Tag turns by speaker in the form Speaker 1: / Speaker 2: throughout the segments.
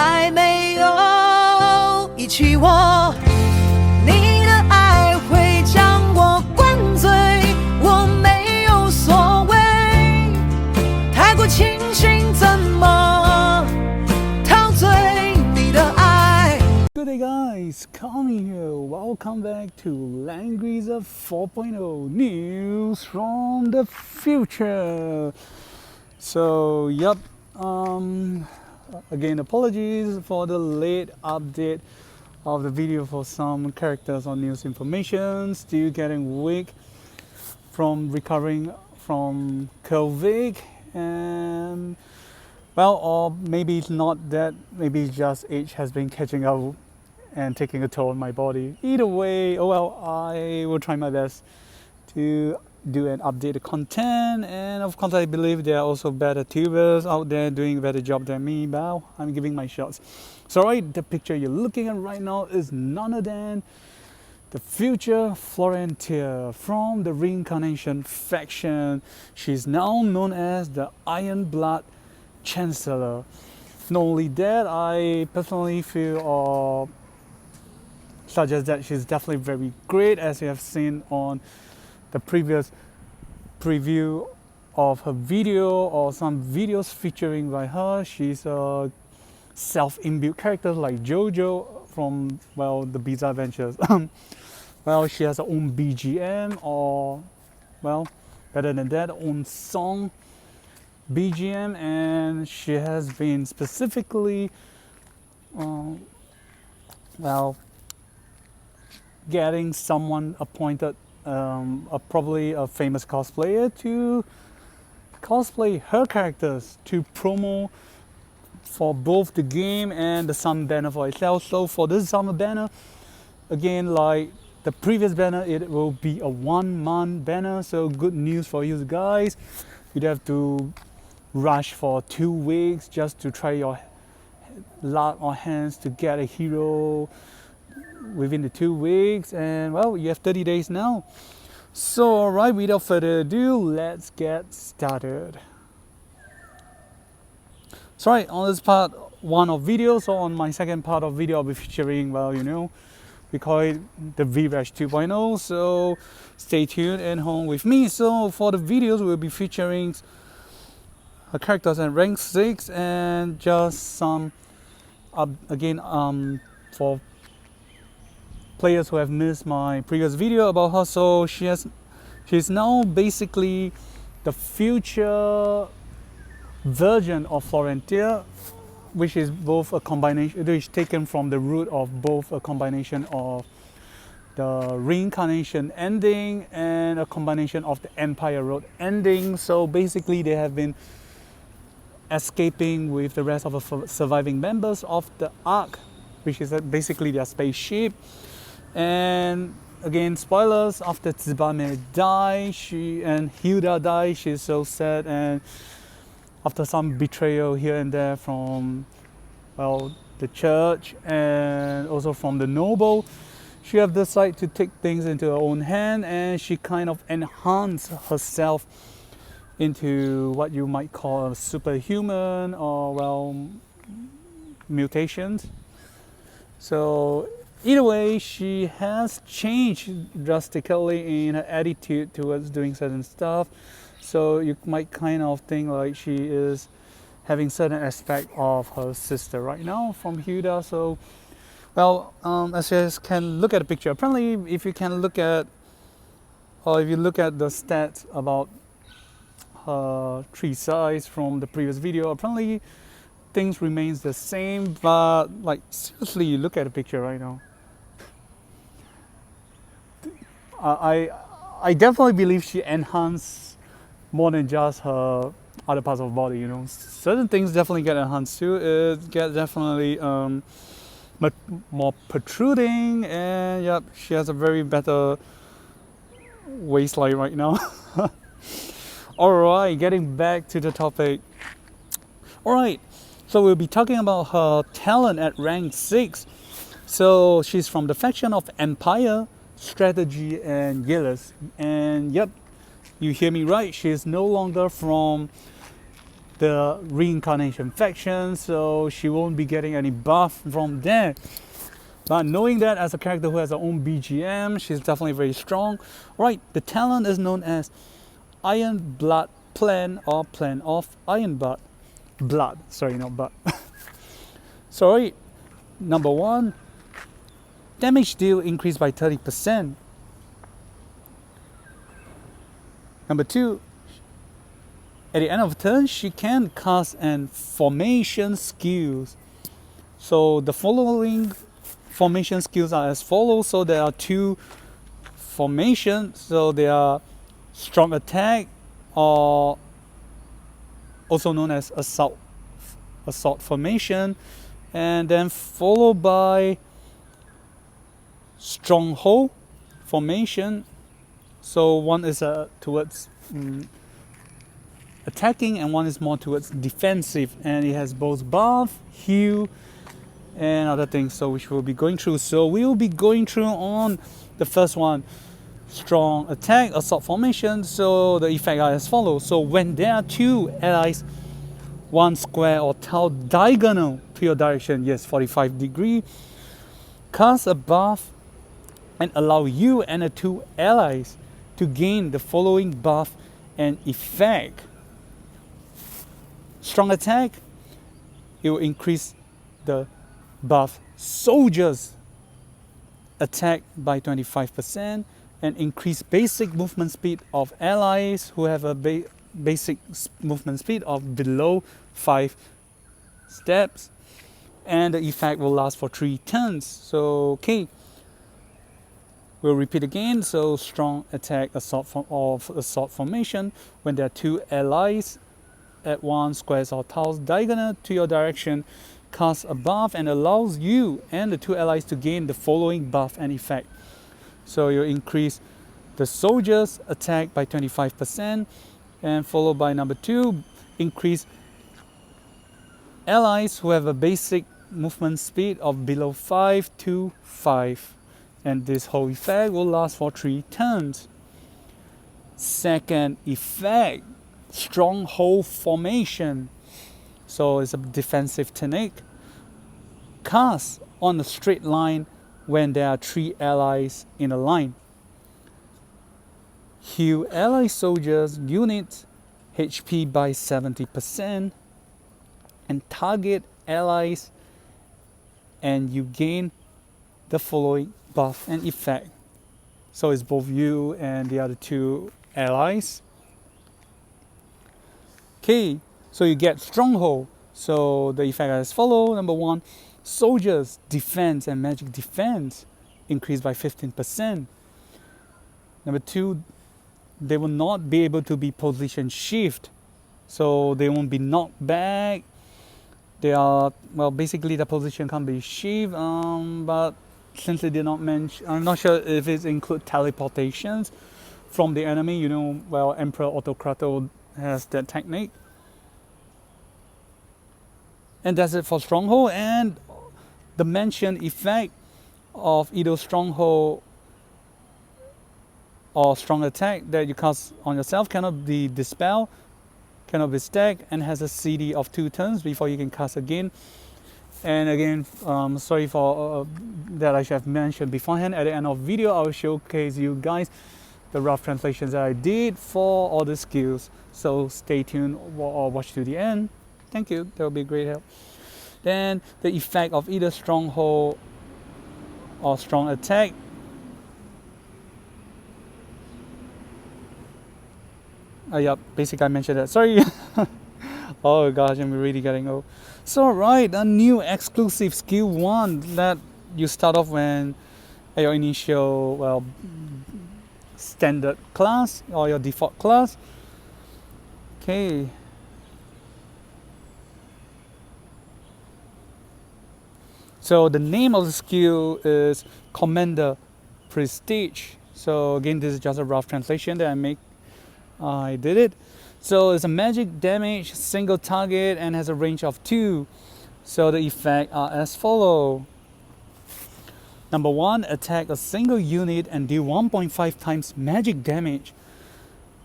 Speaker 1: 爱没有遗弃我，你的爱会将我灌醉，我没有所谓，太过清醒怎么陶醉你的爱。
Speaker 2: Good day guys, Connie here. Welcome back to Langrisser 4.0 News from the Future. So yep, again apologies for the late update of the video for some characters on news information. Still getting weak from recovering from COVID, and well, or maybe it's not that, maybe just age has been catching up and taking a toll on my body. Either way, oh well, I will try my best to do an updated content, and of course I believe there are also better tubers out there doing a better job than me, but I'm giving my shots. So right, the picture you're looking at right now is none other than the future Florentia from the Reincarnation faction. She's now known as the Iron Blood Chancellor. Not only that, I personally feel or suggest that she's definitely very great, as you have seen on the previous preview of her video or some videos featuring by her. She's a self-imbued character like JoJo from, well, the Bizarre Adventures. Well, she has her own BGM, or, well, better than that, own song BGM, and she has been specifically, well, getting someone appointed, probably a famous cosplayer, to cosplay her characters to promo for both the game and the summer banner for itself. So for this summer banner, again, like the previous banner, it will be a 1 month banner. So good news for you guys. You'd have to rush for 2 weeks just to try your luck or hands to get a hero within the 2 weeks, and well, you have 30 days now. So alright, without further ado, let's get started. So right, on this part 1 of video, so on my second part of video I'll be featuring, well, you know, we call it the VRASH 2.0, so stay tuned and home with me. So for the videos we'll be featuring characters at rank 6, and just some again for players who have missed my previous video about her. So she's now basically the future version of Florentia, which is both a combination, which is taken from the root of both a combination of the Reincarnation ending and a combination of the Empire Road ending. So basically they have been escaping with the rest of the surviving members of the Ark, which is basically their spaceship. And again, spoilers, after Tsubame died, she and Hilda died, she's so sad, and after some betrayal here and there from, well, the church and also from the noble, she have decided to take things into her own hand, and she kind of enhanced herself into what you might call a superhuman, or, well, mutations. So either way, she has changed drastically in her attitude towards doing certain stuff. So you might kind of think like she is having certain aspect of her sister right now from Hilda. So, well, as you can look at the picture, apparently if you can look at, or if you look at the stats about her tree size from the previous video, apparently things remains the same, but like seriously, you look at the picture right now. I definitely believe she enhanced more than just her other parts of the body, you know. Certain things definitely get enhanced too. It gets definitely more protruding, and yep, she has a very better waistline right now. Alright, getting back to the topic. Alright, so we'll be talking about her talent at rank 6. So she's from the faction of Empire, Strategy, and Gillis. And yep, you hear me right, she is no longer from the reincarnation faction, so she won't be getting any buff from there. But knowing that as a character who has her own BGM, she's definitely very strong. Right, the talent is known as Iron Blood Plan, or Plan of Iron Blood. Sorry, not blood. Sorry, number 1, damage deal increased by 30%. Number 2, at the end of turn, she can cast an formation skills. So the following formation skills are as follows. So there are 2 formations. So they are strong attack, or also known as assault formation, and then followed by Stronghold formation. So one is towards attacking, and one is more towards defensive, and it has both buff, heal, and other things, so which we'll be going through. So we will be going through on the first one, strong attack, assault formation. So the effect are as follows. So when there are 2 allies, 1 square or tile diagonal to your direction, yes, 45 degree, cast a buff and allow you and the 2 allies to gain the following buff and effect. Strong attack, it will increase the buff soldiers attack by 25% and increase basic movement speed of allies who have a basic movement speed of below 5 steps, and the effect will last for 3 turns. So okay, we'll repeat again. So strong attack, assault formation, when there are 2 allies at 1 squares or tiles diagonal to your direction, cast a buff and allows you and the 2 allies to gain the following buff and effect. So you increase the soldiers attack by 25%, and followed by number 2, increase allies who have a basic movement speed of below 5 to 5, and this whole effect will last for 3 turns. Second effect, Stronghold formation. So it's a defensive technique. Cast on a straight line when there are 3 allies in a line. Heal ally soldiers units HP by 70% and target allies, and you gain the following buff and effect. So it's both you and the other 2 allies. Okay, so you get Stronghold. So the effect as follows. Number 1, soldiers defense and magic defense increased by 15%. Number 2, they will not be able to be position shift, so they won't be knocked back. They are, well, basically the position can't be shift, but since they did not mention, I'm not sure if it includes teleportations from the enemy. You know, well, Emperor Autocrator has that technique. And that's it for Stronghold. And the mentioned effect of either Stronghold or strong attack that you cast on yourself cannot be dispelled, cannot be stacked, and has a CD of 2 turns before you can cast again. And again, sorry for that I should have mentioned beforehand. At the end of the video, I will showcase you guys the rough translations that I did for all the skills. So stay tuned or watch to the end. Thank you, that will be great help. Then the effect of either Stronghold or strong attack. Yeah, basically I mentioned that. Sorry. Oh gosh, I'm really getting old. So right, a new exclusive skill 1 that you start off when at your initial, well, standard class or your default class. Okay. So the name of the skill is Commander Prestige. So again, this is just a rough translation that I did it. So it's a magic damage, single target, and has a range of 2. So the effects are as follow. Number 1, attack a single unit and deal 1.5 times magic damage.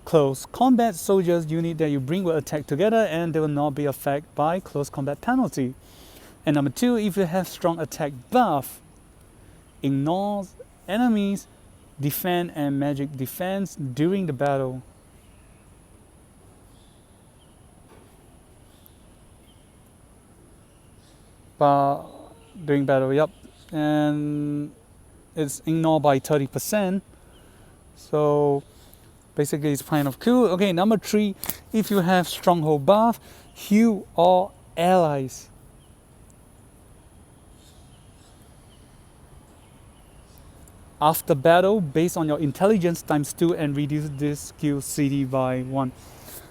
Speaker 2: close combat soldiers unit that you bring will attack together and they will not be affected by close combat penalty. And number 2, if you have strong attack buff, ignores enemies defense and magic defense during the battle. During battle, yep. And it's ignored by 30%. So basically it's kind of cool. Okay, number 3, if you have Stronghold buff, heal all allies. After battle, based on your intelligence times 2 and reduce this skill CD by 1.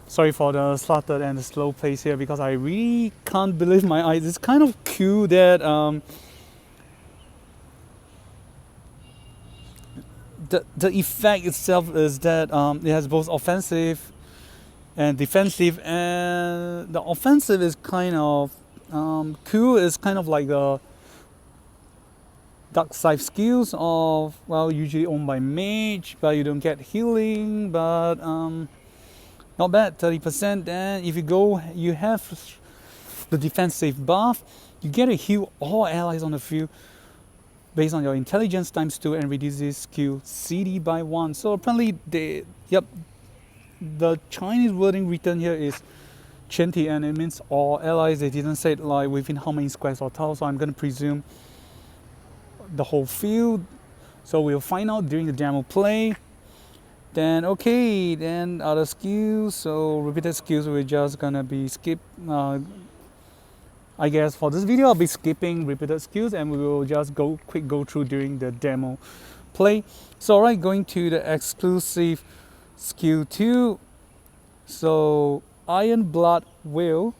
Speaker 2: Sorry for the sluttered and the slow pace here because I really can't believe my eyes. It's kind of cool that the effect itself is that it has both offensive and defensive, and the offensive is kind of cool. It's kind of like the dark side skills of, well, usually owned by mage, but you don't get healing, but not bad, 30%. Then if you have the defensive buff, you get to heal all allies on the field based on your intelligence times 2 and reduces skill CD by 1. So apparently the Chinese wording written here is 全体 and it means all allies. They didn't say like within how many squares or tiles, so I'm going to presume the whole field. So we'll find out during the demo play. Then okay, then other skills. So repeated skills, we're just gonna be skip. I guess for this video I'll be skipping repeated skills and we will just go through during the demo play. So alright, going to the exclusive skill 2. So Iron Blood Will.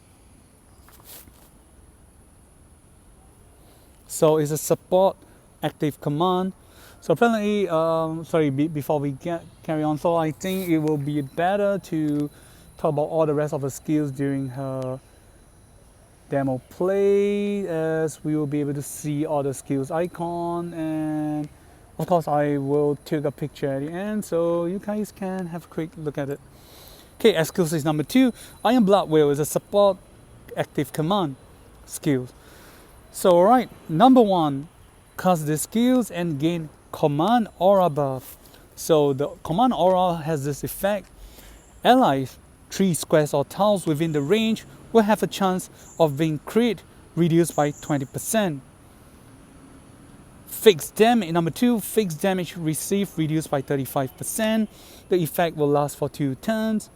Speaker 2: So it's a support active command. So apparently, before we carry on, so I think it will be better to talk about all the rest of the skills during her demo play, as we will be able to see all the skills icon, and of course I will take a picture at the end so you guys can have a quick look at it. Okay, exclusive number 2, Iron Blood Will is a support active command skill. So alright, number 1, cast the skills and gain command aura buff. So the command aura has this effect: allies 3 squares or tiles within the range will have a chance of being crit reduced by 20%. Fixed damage, number 2, fixed damage received reduced by 35%. The effect will last for 2 turns.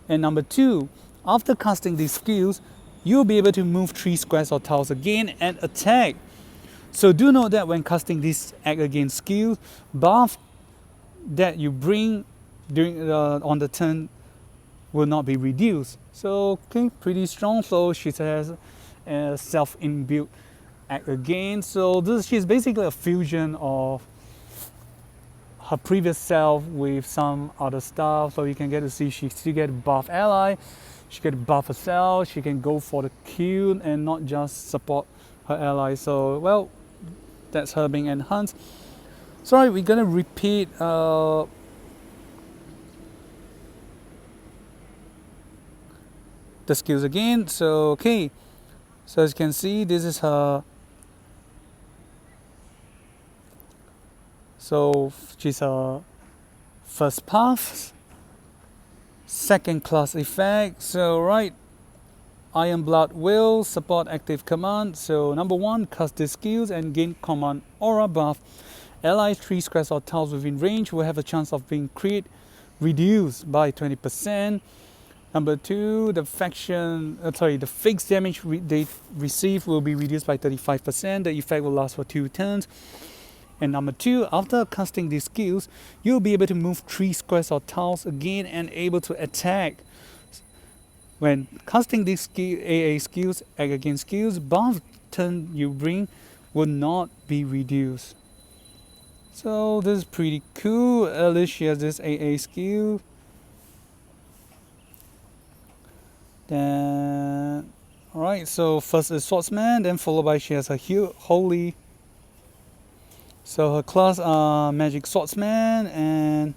Speaker 2: And number 2, after casting these skills, you'll be able to move 3 squares or tiles again and attack. So do note that when casting this act against skill, buff that you bring during on the turn will not be reduced. So okay, pretty strong. So she has a self-inbuilt act again. So she's basically a fusion of her previous self with some other stuff. So you can get to see she still get buff ally, she can buff herself, she can go for the kill and not just support her ally. So well, that's her being enhanced. Sorry, we're gonna repeat the skills again. So okay, so as you can see, this is her. So she's a first path, second class effect. So right, Iron Blood Will, support active command. So number 1, cast the skills and gain command aura buff. Allies 3 squares or tiles within range will have a chance of being crit reduced by 20%. Number 2, the fixed damage they receive will be reduced by 35%. The effect will last for 2 turns. And number 2, after casting these skills, you'll be able to move 3 squares or tiles again and able to attack. When casting these AA skills, act against skills, buff turn you bring will not be reduced. So this is pretty cool. At least she has this AA skill. Then, alright, so first is Swordsman, then followed by she has a Holy. So her class are Magic Swordsman, and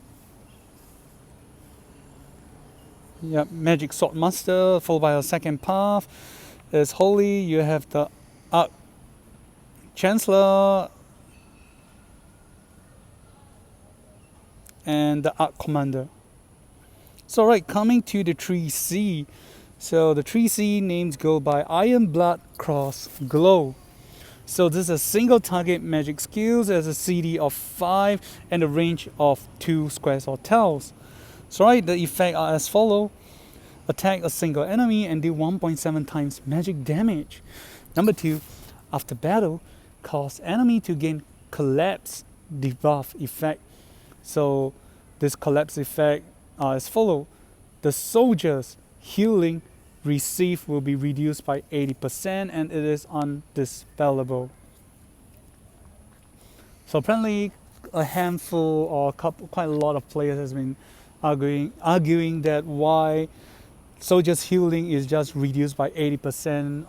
Speaker 2: Yep, Magic Sword Master, followed by a second path is Holy. You have the Arch Chancellor and the Arch Commander. So right, coming to the 3C. So the 3C names go by Iron Blood Cross Glow. So this is a single target magic skills as a CD of 5 and a range of 2 squares or tiles. So right, the effects are as follow. Attack a single enemy and do 1.7 times magic damage. Number 2, after battle, cause enemy to gain collapse debuff effect. So this collapse effect are as follow. The soldiers healing received will be reduced by 80% and it is undispellable. So apparently a handful or quite a lot of players has been arguing that why soldiers healing is just reduced by 80%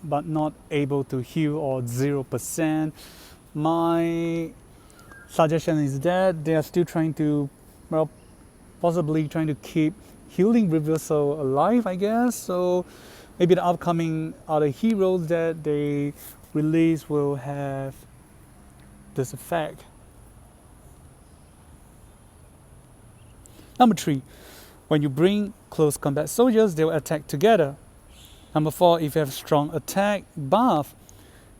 Speaker 2: but not able to heal or 0%. My suggestion is that they are still trying to, well, possibly trying to keep healing reversal alive, I guess. So maybe the upcoming other heroes that they release will have this effect. Number 3, when you bring close combat soldiers, they will attack together. Number 4, if you have strong attack buff,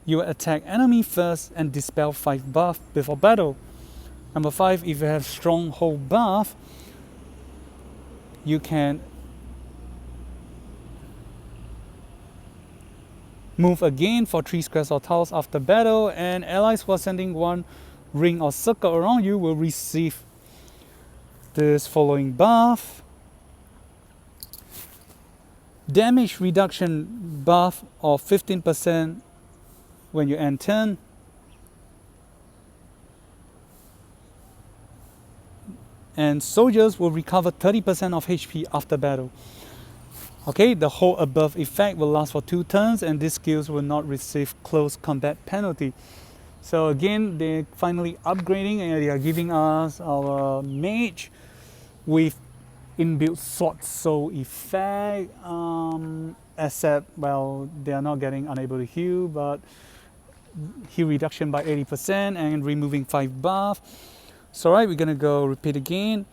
Speaker 2: you will attack enemy first and dispel 5 buff before battle. Number 5, if you have Stronghold buff, you can move again for 3 squares or tiles after battle, and allies who are sending 1 ring or circle around you will receive this following buff. Damage reduction buff of 15% when you end turn. And soldiers will recover 30% of HP after battle. Okay, the whole above effect will last for 2 turns and these skills will not receive close combat penalty. So again, they're finally upgrading and they are giving us our mage with inbuilt sword soul effect, except, well, they are not getting unable to heal, but heal reduction by 80% and removing 5 buff. So right, we're gonna go repeat again.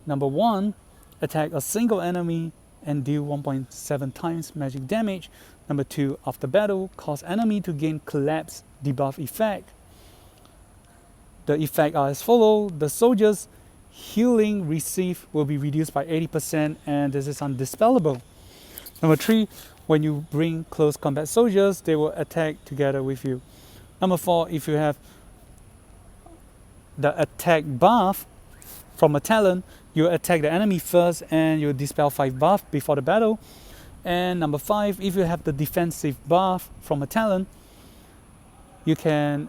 Speaker 2: Number 1, attack a single enemy and deal 1.7 times magic damage. Number 2, after battle, cause enemy to gain collapse debuff effect. The effect are as follow. The soldiers healing received will be reduced by 80% and this is undispellable. Number 3, when you bring close combat soldiers, they will attack together with you. Number 4, if you have the attack buff from a talent, you attack the enemy first and you dispel 5 buff before the battle. And number 5, if you have the defensive buff from a talent, you can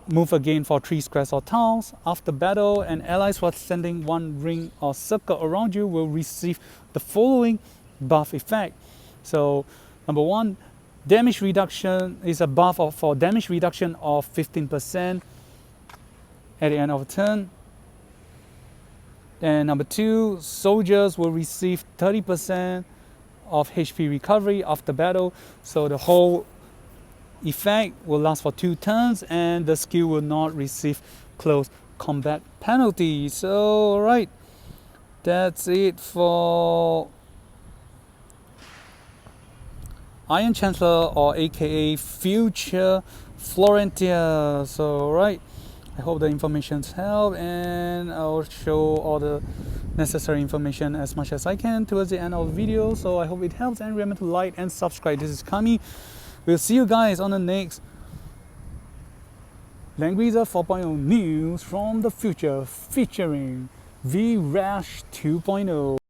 Speaker 2: move again for 3 squares or tiles after battle, and allies who are sending 1 ring or circle around you will receive the following buff effect. So number 1, damage reduction is a buff for damage reduction of 15% at the end of a turn. And number 2, soldiers will receive 30% of HP recovery after battle. So the whole effect will last for 2 turns and the skill will not receive close combat penalty. So right, that's it for Iron Chancellor, or aka Future Florentia. So right, I hope the information's helped and I'll show all the necessary information as much as I can towards the end of the video. So I hope it helps, and remember to like and subscribe. This is Kami. We'll see you guys on the next Langrisser 4.0 news from the future featuring V-Rash 2.0.